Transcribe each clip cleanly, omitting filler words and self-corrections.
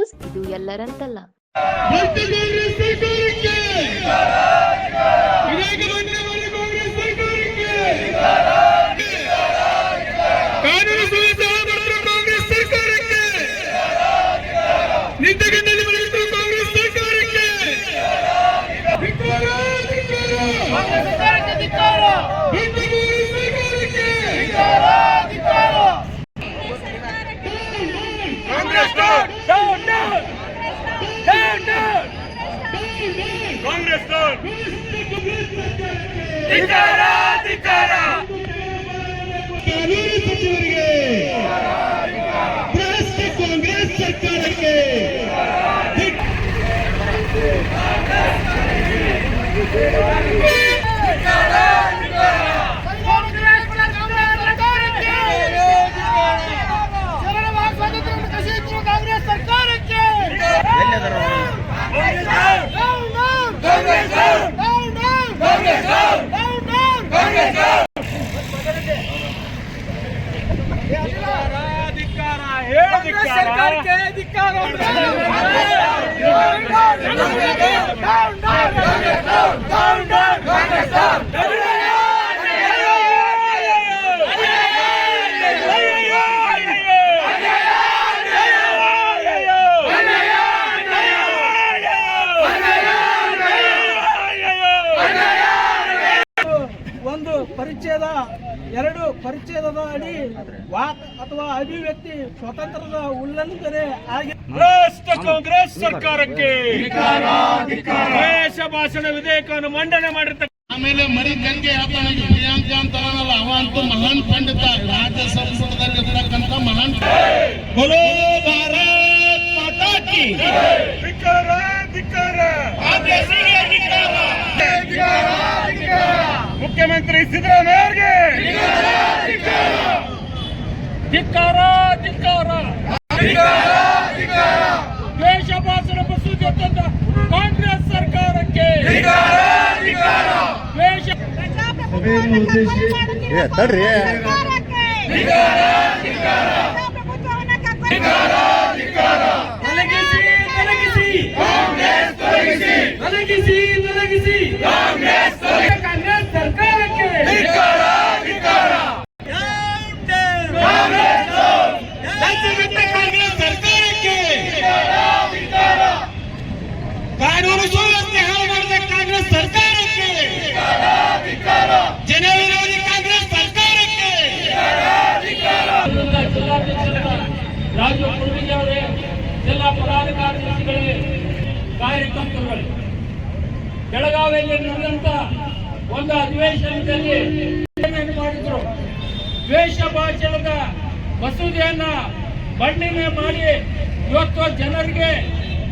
News, ಇದು ಎಲ್ಲರಂತಲ್ಲ. ಕಾಂಗ್ರೆಸ್ ಸರ್ಕಾರಕ್ಕೆ ಒಂದು ಪರಿಚ್ಛೇದ, ಎರಡು ಪರಿಚ್ಛೇದದ ಅಡಿ ವಾಕ್ ಅಥವಾ ಅಭಿವ್ಯಕ್ತಿ ಸ್ವಾತಂತ್ರ್ಯದ ಉಲ್ಲಂಘನೆ ಆಗಿ ಕಾಂಗ್ರೆಸ್ ಸರ್ಕಾರಕ್ಕೆ ದ್ವೇಷ ಭಾಷಣ ವಿಧೇಯಕವನ್ನು ಮಂಡನೆ ಮಾಡಿರ್ತಕ್ಕ ಆಮೇಲೆ ಮರಿ ಗಂಗೆ ಹಬ್ಬನಿಗೆ ಪ್ರಿಯಾಂಕ ಅಂತಾರಲ್ಲ, ಅವ ಅಂತೂ ಮಹಾನ್ ಪಂಡಿತ, ರಾಜ್ಯ ಸಂಪುಟದಲ್ಲಿ ಇರ್ತಕ್ಕಂಥ ಮಹಾನ್. ಬೋಲೋ ಭಾರತ್ ಮಾತಾ ಕಿ ಧಿಕ್ಕಾರ, ಧಿಕ್ಕಾರ. ಮುಖ್ಯಮಂತ್ರಿ ಸಿದ್ದರಾಮಯ್ಯ ಧಿಕ್ಕಾರ, ಧಿಕ್ಕಾರ. ದ್ವೇಷ ಭಾಷಣ ಮಸೂದೆ ತಂದ ಕಾಂಗ್ರೆಸ್ ಸರ್ಕಾರಕ್ಕೆ ದ್ವೇಷ ತಡ್ರಿ ಕಾಂಗ್ರೆಸ್ ಸರ್ಕಾರಕ್ಕೆ ಕಾನೂನು ಸುವ್ಯವಸ್ಥೆ ಹಾಳು ಮಾಡಿದ ಕಾಂಗ್ರೆಸ್ ಸರ್ಕಾರಕ್ಕೆ, ಜನ ವಿರೋಧಿ ಕಾಂಗ್ರೆಸ್ ಸರ್ಕಾರಕ್ಕೆ. ರಾಜು ಕುರ್ಮಿಗೆ ಅವರೇ, ಜಿಲ್ಲಾ ಪದಾಧಿಕಾರಿಗಳೇ, ಕಾರ್ಯಕರ್ತರುಗಳೇ, ಬೆಳಗಾವಿಯಲ್ಲಿ ನಡೆದಂತ ಒಂದು ಅಧಿವೇಶನದಲ್ಲಿ ಮಾಡಿದ್ರು. ದ್ವೇಷ ಭಾಷಣದ ಮಸೂದೆಯನ್ನ ಮಂಡನೆ ಮಾಡಿ ಇವತ್ತು ಜನರಿಗೆ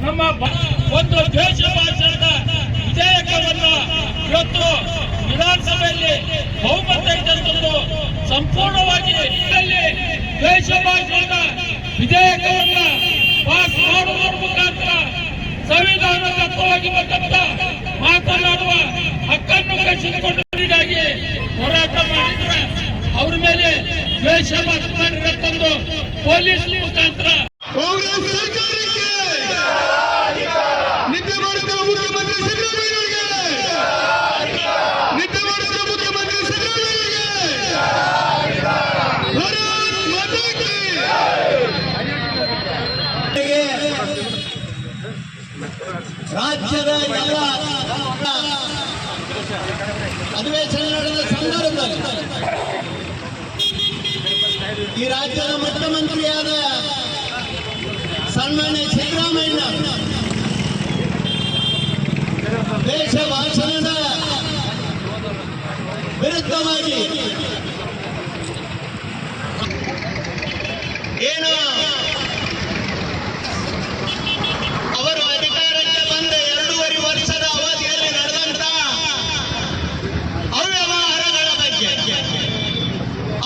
ನಮ್ಮ ಒಂದು ದ್ವೇಷ ಭಾಷಣದ ವಿಧೇಯಕವನ್ನು ಇವತ್ತು ವಿಧಾನಸಭೆಯಲ್ಲಿ ಬಹುಮತ ಇದ್ದಂಥದ್ದು ಸಂಪೂರ್ಣವಾಗಿ ದ್ವೇಷ ಭಾಷಣದ ವಿಧೇಯಕವನ್ನು ಪಾಸ್ ಮಾಡುವುದರ ಮುಖಾಂತರ ಸಂವಿಧಾನದತ್ತವಾಗಿ ಬಂದಂತ ಮಾತನಾಡುವ ಹಕ್ಕನ್ನು ಕಸಿದುಕೊಂಡವರಿಗಾಗಿ ಹೋರಾಟ ಮಾಡಿದ್ರೆ ಅವ್ರ ಮೇಲೆ ದ್ವೇಷ ಮಾತನಾಡಿರತ್ತಂದು ಪೊಲೀಸ್ ಮುಖಾಂತರ ಕಾಂಗ್ರೆಸ್ ಸರ್ಕಾರಕ್ಕೆ ನಿದ್ದೆ ಮಾಡುತ್ತಿರುವ ಮುಖ್ಯಮಂತ್ರಿ ಸಿದ್ದರಾಮಯ್ಯರಿಗೆ, ನಿದ್ದೆ ಮಾಡುತ್ತಿರುವ ಮುಖ್ಯಮಂತ್ರಿ ಸಿದ್ದರಾಮಯ್ಯರಿಗೆ ಭಾರತ್ ಮಾತಾ ಕಿ. ರಾಜ್ಯದ ಎಲ್ಲ ಅಧಿವೇಶನ ನಡೆದ ಸಂದರ್ಭದಲ್ಲಿ ಈ ರಾಜ್ಯದ ಮುಖ್ಯಮಂತ್ರಿಯಾದ ಸನ್ಮಾನ್ಯ ಸಿದ್ದರಾಮಯ್ಯ ದೇಶ ಭಾಷಣದ ವಿರುದ್ಧವಾಗಿ ಏನು ಅವರು ಅಧಿಕಾರಕ್ಕೆ ಬಂದ 2.5 ವರ್ಷದ ಅವಧಿಯಲ್ಲಿ ನಡೆದಂತ ಅವ್ಯವಹಾರಗಳ ಬಗ್ಗೆ,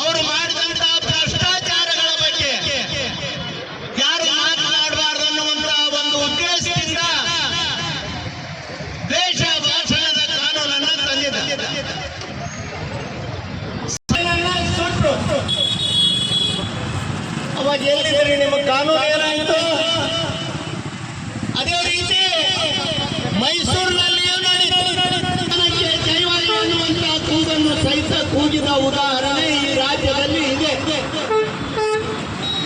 ಅವರು ಮಾಡಿದಂತ ಭ್ರಷ್ಟಾಚಾರಗಳ ಬಗ್ಗೆ ಯಾರು ಮಾತನಾಡಬಾರದು ಅನ್ನುವಂತ ಒಂದು ಉದ್ದೇಶದಿಂದ ದೇಶ ಭಾಷಣದ ಕಾನೂನನ್ನು ತಂದಿದ್ದಾರೆ. ಅವಾಗ ಎಲ್ಲಿದ್ರಿ? ನಿಮ್ಮ ಕಾನೂನು ಏನಾಯಿತು? ಕೂಗಿದ ಉದಾಹರಣೆ ಈ ರಾಜ್ಯದಲ್ಲಿ ಇದೆ.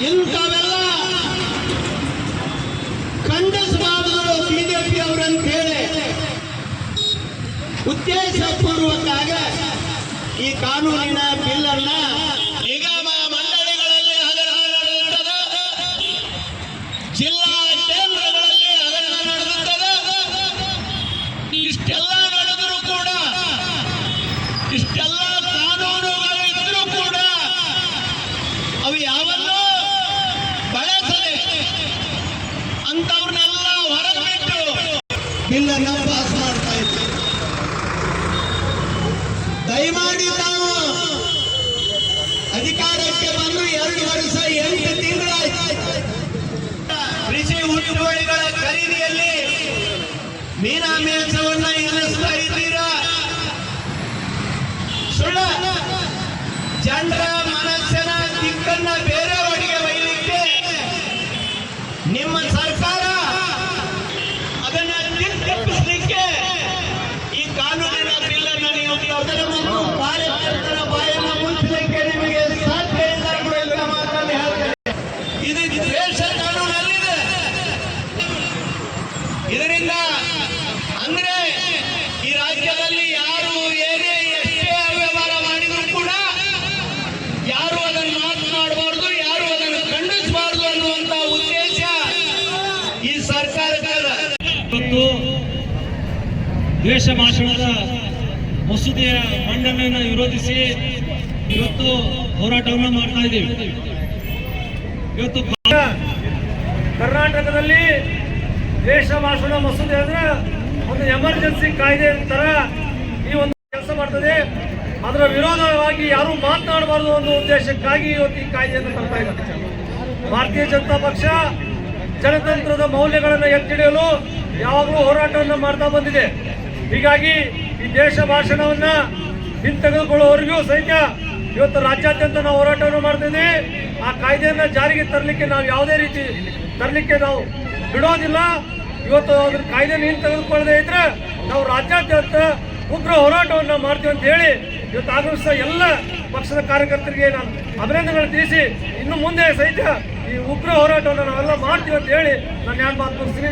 ಇಂಥವೆಲ್ಲ ಖಂಡಿಸಬಾರದು ಬಿಜೆಪಿ ಅವರಂತ ಹೇಳಿ ಉದ್ದೇಶಪೂರ್ವಕ ಈ ಕಾನೂನಿನ ಬಿಲ್ ಅನ್ನ ನಿಗಮ ಮಂಡಳಿಗಳಲ್ಲಿ ಹಗರಣ ನಡೆಯುತ್ತದೆ, ಜಿಲ್ಲಾ ಕೇಂದ್ರಗಳಲ್ಲಿ ಹಗರಣ ನಡೆಯುತ್ತದೆ. ಇಷ್ಟೆಲ್ಲ ನಡೆದರೂ ಕೂಡ, ಇಷ್ಟೆಲ್ಲ ಕಾನೂನುಗಳು ಇದ್ರೂ ಕೂಡ ಅವು ಯಾವನ್ನೂ ಬಳಸದೆ ಅಂತವ್ರನ್ನೆಲ್ಲ ಹೊರಬಿಟ್ಟು ಬಿಲ್ ಅನ್ನ ಪಾಸ್ ಮಾಡ್ತಾ ಇದ್ದಾರೆ. ದಯಮಾಡಿ ನಾವು ಅಧಿಕಾರಕ್ಕೆ ಬಂದು 2 ವರ್ಷ 8 ತಿಂಗಳಾಯ್ತು. ಕೃಷಿ ಉತ್ಪನ್ನಗಳ ಖರೀದಿಯಲ್ಲಿ ಮೀನಾಮೇಷವನ್ನ ಎದುರಿಸ್ತಾ ಇದ್ದೀರಾ. ಸುಳ್ಳ ಜನರ ಮನಸ್ಸಿನ ದಿಕ್ಕನ್ನ ಬೇರೆಯವರಿಗೆ ಒಯ್ಯಲಿಕ್ಕೆ ನಿಮ್ಮ ಸರ್ಕಾರ ಅದನ್ನ ತಪ್ಪಿಸಲಿಕ್ಕೆ ಈ ಕಾನೂನಿನ ಬಿಲ್ ಅನ್ನು ನೀವು ಅದರ ಮತ್ತು ಕಾರ್ಯಕರ್ತರ ಬಾಯನ್ನು ಮುಚ್ಚಲಿಕ್ಕೆ ನಿಮಗೆ ಸಾಧ್ಯ ಇಲ್ಲ ಅನ್ನುವಂತ ಮಾತನ್ನು ಹೇಳ್ತೇನೆ. ಇದು ದ್ವೇಷ ಕಾನೂನಲ್ಲಿದೆ. ಇದರಿಂದ ಅಂದ್ರೆ ಈ ರಾಜ್ಯದಲ್ಲಿ ಯಾರು ಏನೇ ಎಷ್ಟೇ ಅವ್ಯವಹಾರ ಮಾಡಿದ್ರು ಕೂಡ ಯಾರು ಅದನ್ನು ಮಾತನಾಡಬಾರ್ದು, ಯಾರು ಅದನ್ನು ಖಂಡಿಸಬಾರ್ದು ಅನ್ನುವಂತ ಉದ್ದೇಶ ಈ ಸರ್ಕಾರಕ್ಕೆ ಇವತ್ತು ದ್ವೇಷ ಭಾಷಣದ ಮಸೂದೆಯ ಮಂಡನೆಯನ್ನು ವಿರೋಧಿಸಿ ಇವತ್ತು ಹೋರಾಟವನ್ನು ಮಾಡ್ತಾ ಇದ್ದೀವಿ. ಇವತ್ತು ಕರ್ನಾಟಕದಲ್ಲಿ ದ್ವೇಷ ಭಾಷಣ ಮಸೂದೆ ಅಂದ್ರೆ ಒಂದು ಎಮರ್ಜೆನ್ಸಿ ಕಾಯ್ದೆ ತರ ಈ ಒಂದು ಕೆಲಸ ಮಾಡ್ತದೆ. ಅದರ ವಿರೋಧವಾಗಿ ಯಾರು ಮಾತನಾಡಬಾರದು ಅನ್ನೋ ಉದ್ದೇಶಕ್ಕಾಗಿ ಇವತ್ತು ಈ ಕಾಯ್ದೆಯನ್ನು ತರ್ತಾ ಇದ್ದಾರೆ. ಭಾರತೀಯ ಜನತಾ ಪಕ್ಷ ಜನತಂತ್ರದ ಮೌಲ್ಯಗಳನ್ನು ಎತ್ತಿಡಿಯಲು ಯಾವಾಗಲೂ ಹೋರಾಟವನ್ನು ಮಾಡ್ತಾ ಬಂದಿದೆ. ಹೀಗಾಗಿ ಈ ದೇಶ ಭಾಷಣವನ್ನ ಹಿಂತೆಗೆದುಕೊಳ್ಳುವವರೆಗೂ ಸಹಿತ ಇವತ್ತು ರಾಜ್ಯಾದ್ಯಂತ ನಾವು ಹೋರಾಟವನ್ನು ಮಾಡ್ತಿದ್ದೀವಿ. ಆ ಕಾಯ್ದೆಯನ್ನ ಜಾರಿಗೆ ತರಲಿಕ್ಕೆ ನಾವು ಯಾವುದೇ ರೀತಿ ತರಲಿಕ್ಕೆ ನಾವು ಬಿಡೋದಿಲ್ಲ. ಇವತ್ತು ಅದ್ರ ಕಾಯ್ದೆಯನ್ನು ಹಿಂತೆಗೆದುಕೊಳ್ಳದೆ ಇದ್ರೆ ನಾವು ರಾಜ್ಯಾದ್ಯಂತ ಉಗ್ರ ಹೋರಾಟವನ್ನು ಮಾಡ್ತೀವಿ ಅಂತ ಹೇಳಿ ಇವತ್ತು ಆಗಮಿಸಿದ ಎಲ್ಲ ಪಕ್ಷದ ಕಾರ್ಯಕರ್ತರಿಗೆ ನಾನು ಅಭಿನಂದನೆಗಳನ್ನು ತಿಳಿಸಿ ಇನ್ನು ಮುಂದೆ ಸಹಿತ ಈ ಉಗ್ರ ಹೋರಾಟವನ್ನು ನಾವೆಲ್ಲ ಮಾಡ್ತೀವಿ ಅಂತ ಹೇಳಿ ನಾನು 2 ಮಾತು ಮುಗಿಸ್ತೀನಿ.